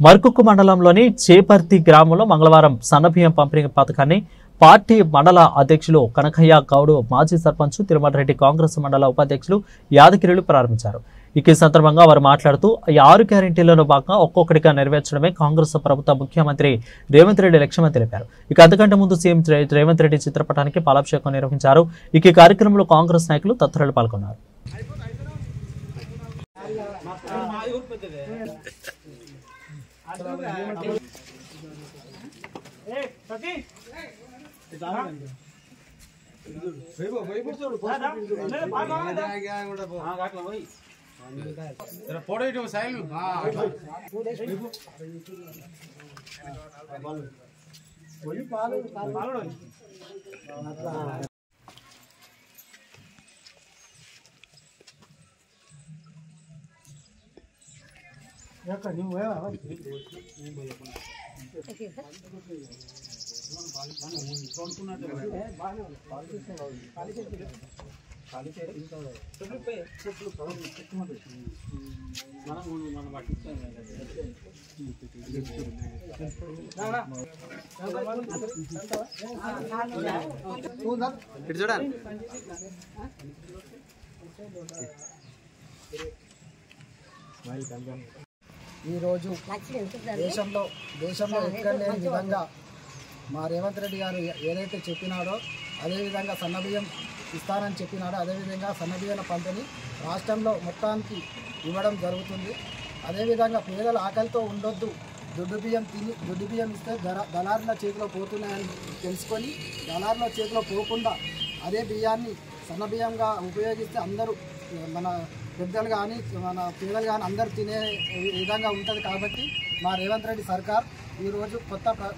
మర్కుక్కు మండలంలోని చేపర్తి గ్రామంలో మంగళవారం సన్నబియ్యం పంపిణీ పథకాన్ని పార్టీ మండల అధ్యక్షులు కనకయ్య గౌడ్, మాజీ సర్పంచ్ తిరుమలరెడ్డి, కాంగ్రెస్ మండల ఉపాధ్యక్షులు యాదగిరిలు ప్రారంభించారు. ఈ సందర్భంగా వారు మాట్లాడుతూ 6 గ్యారెంటీలను భాగంగా ఒక్కొక్కటిగా నెరవేర్చడమే కాంగ్రెస్ ప్రభుత్వ ముఖ్యమంత్రి రేవంత్ రెడ్డి లక్ష్యమని తెలిపారు. అంతకంటే ముందు సీఎం రేవంత్ రెడ్డి చిత్రపటానికి పాలాభిషేకం నిర్వహించారు. ఈ కార్యక్రమంలో కాంగ్రెస్ నాయకులు తదితరులు పాల్గొన్నారు. ఈరోజు దేశంలో ఎక్కడ లేని విధంగా మా రేవంత్ రెడ్డి గారు ఏదైతే చెప్పినాడో అదేవిధంగా సన్నబియ్యం ఇస్తానని చెప్పినాడో అదేవిధంగా సన్నబియ్యాల పంపిణీ రాష్ట్రంలో మొత్తానికి ఇవ్వడం జరుగుతుంది. అదేవిధంగా పేదల ఆకలితో ఉండొద్దు, దొడ్డు బియ్యం ఇస్తే దళారుల చేతిలో పోతున్నాయని తెలుసుకొని దళారుల చేతిలో పోకుండా అదే బియ్యాన్ని సన్నబియ్యంగా ఉపయోగిస్తే అందరూ మన పెద్దలు కానీ మన పేదలు కానీ అందరూ తినే విధంగా ఉంటుంది. కాబట్టి మా రేవంత్ రెడ్డి సర్కార్ ఈరోజు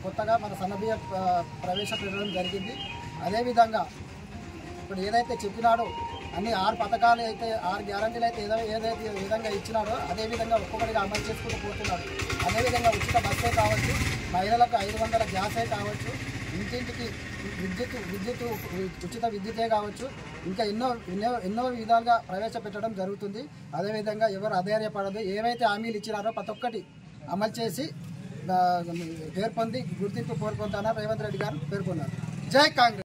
కొత్తగా మన సన్నబియ్యం ప్రవేశపెట్టడం జరిగింది. అదేవిధంగా ఇప్పుడు ఏదైతే చెప్పినాడో అన్ని 6 పథకాలు అయితే 6 గ్యారంటీలు అయితే ఏదైతే విధంగా ఇచ్చినాడో అదేవిధంగా ఒక్కొక్కటిగా అమలు చేసుకుంటూ పోతున్నాడు. అదేవిధంగా ఉచిత బస్సే కావచ్చు, మహిళలకు 500 గ్యాసే కావచ్చు, ఇంటింటికి విద్యుత్ ఉచిత విద్యుతే కావచ్చు, ఇంకా ఎన్నో విధాలుగా ప్రవేశపెట్టడం జరుగుతుంది. అదేవిధంగా ఎవరు అధైర్యపడదు, ఏవైతే హామీలు ఇచ్చినారో ప్రతి ఒక్కటి అమలు చేసి పేర్కొంది గుర్తింపు కోరుకుంటున్నారు రేవంత్ రెడ్డి గారు పేర్కొన్నారు. జై కాంగ్రెస్.